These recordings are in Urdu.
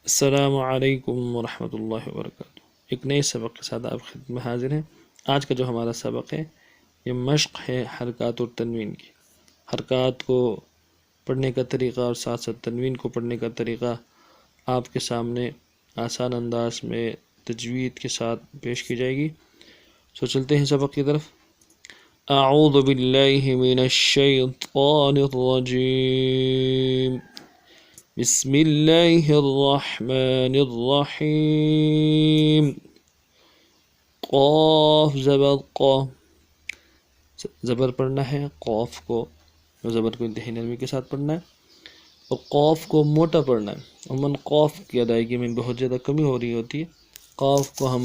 السلام علیکم ورحمۃ اللہ وبرکاتہ۔ ایک نئے سبق کے ساتھ آپ خدمت میں حاضر ہیں۔ آج کا جو ہمارا سبق ہے یہ مشق ہے حرکات اور تنوین کی۔ حرکات کو پڑھنے کا طریقہ اور ساتھ ساتھ تنوین کو پڑھنے کا طریقہ آپ کے سامنے آسان انداز میں تجوید کے ساتھ پیش کی جائے گی۔ چلتے ہیں سبق کی طرف۔ اعوذ باللہ من الشیطان الرجیم، بسم اللہ الرحمن الرحیم۔ قاف زبر قا، زبر پڑھنا ہے، قاف کو زبر کو انتہائی نرمی کے ساتھ پڑھنا ہے اور قاف کو موٹا پڑھنا ہے۔ عموماً قاف کی ادائیگی میں بہت زیادہ کمی ہو رہی ہوتی ہے، قاف کو ہم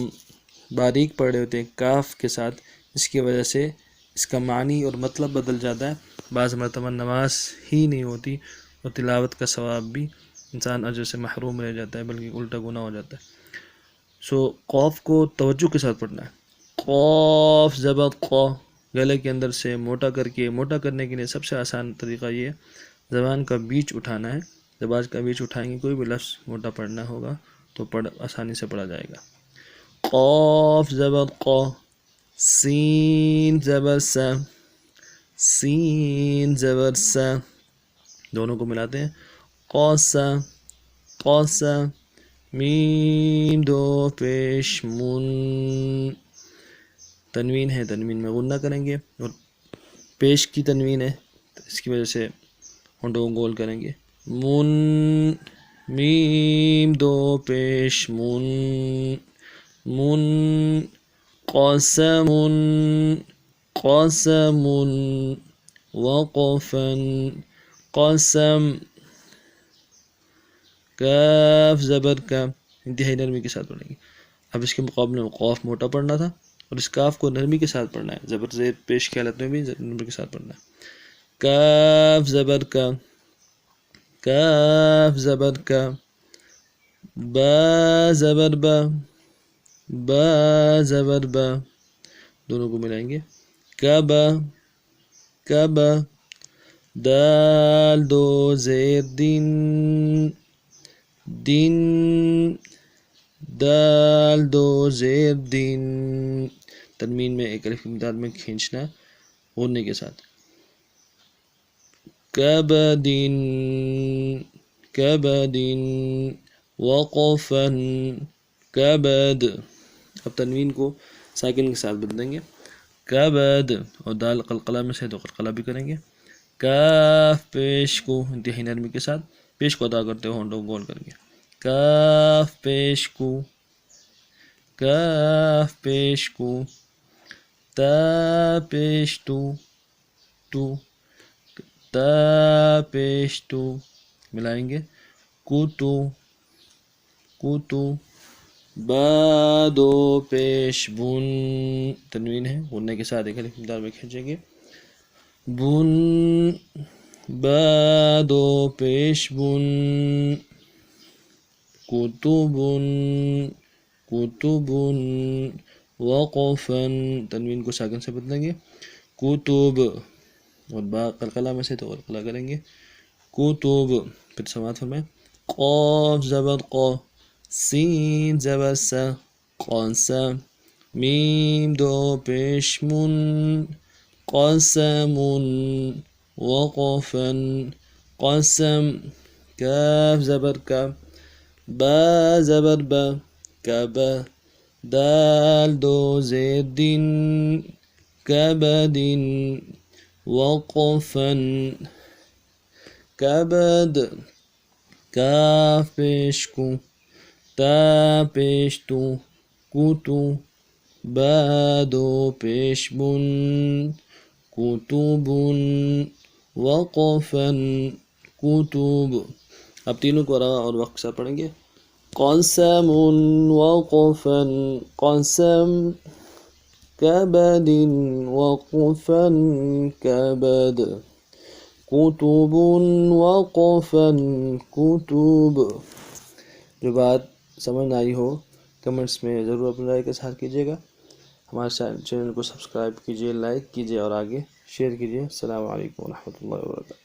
باریک پڑھ رہے ہوتے ہیں کاف کے ساتھ، اس کی وجہ سے اس کا معنی اور مطلب بدل جاتا ہے۔ بعض مرتبہ نماز ہی نہیں ہوتی اور تلاوت کا ثواب بھی انسان اجر سے محروم رہ جاتا ہے، بلکہ الٹا گناہ ہو جاتا ہے۔ قاف کو توجہ کے ساتھ پڑھنا ہے۔ قاف زبر قا، گلے کے اندر سے موٹا کرنے کے لیے سب سے آسان طریقہ یہ ہے، زبان کا بیچ اٹھانا ہے۔ زبان کا بیچ اٹھائیں گے، کوئی بھی لفظ موٹا پڑھنا ہوگا تو آسانی سے پڑھا جائے گا۔ قاف زبر قا، سین زبر سا، سین زبر سا، دونوں کو ملاتے ہیں۔ قاسا قاسا، میم دو پیش من، تنوین ہے، تنوین میں غنہ کریں گے اور پیش کی تنوین ہے تو اس کی وجہ سے ہونٹوں کو گول کریں گے۔ من، میم دو پیش من، من۔ قسم، قسم، وقفا، قسم۔ کاف زبر کا، انتہائی نرمی کے ساتھ پڑھیں گے۔ اب اس کے مقابلے میں قاف موٹا پڑھنا تھا اور اس کاف کو نرمی کے ساتھ پڑھنا ہے، زبر زیر پیش کے حالت میں بھی نرمی کے ساتھ پڑھنا ہے۔ کاف زبر کا، کاف زبر کا، با زبر با، با زبر با، دونوں کو ملائیں گے۔ کعبہ، کعبہ، دال دو زیر دن، دن، دال دو زیر دن، تنوین میں ایک الف کی مداد میں کھینچنا غننے کے ساتھ۔ کبدن، کبدن، وقفا، کبد۔ اب تنوین کو ساکن کے ساتھ بدلیں گے، کبد، اور دال قلقلہ میں سے تو قلقلہ بھی کریں گے۔ کاف پیش کو انتہائی نرمی کے ساتھ پیش کو ادا کرتے ہوئے ہونٹوں کو گول کریں گے۔ کاف پیش کو، کاف پیش کو، تا پیش تو، تو، تا پیش تو، ملائیں گے۔ کوتو، کوتو، با دو پیش بن، تنوین ہے، غننے کے ساتھ ایک الف مقدار میں کھینچیں گے۔ بن، با دو پیش بن، کتبن، کتبن، وقفا، تنوین کو ساکن سے بدلیں گے۔ کتب، اور با قلقلہ میں سے تو قلقلہ کریں گے۔ کتب، پھر سماعت فرمائیں۔ قاف زبر قا، سین زبر سا، قاسا، میم دو پیش من، قسم، وقفا، قسم۔ کاف زبر کا، با زبر با، کعبہ، دال دو زیر دن، کبدن، وقفا، کبد۔ کاف پیش کو، تا پیش تو، کوتو، با دو پیش بن، کتبن، وقفا، کتب۔ اب تینوں کو اور وقت کے ساتھ پڑھیں گے۔ قسم، وقفا، قسم، کبد، وقفا، کبد، کتب، وقفا، کتب۔ جو بات سمجھ نہ آئی ہو کمنٹس میں ضرور اپنی رائے کا اظہار کیجیے گا۔ ہمارے چینل کو سبسکرائب کیجیے، لائک کیجیے اور آگے شیئر کیجیے۔ السلام علیکم ورحمۃ اللہ وبرکاتہ۔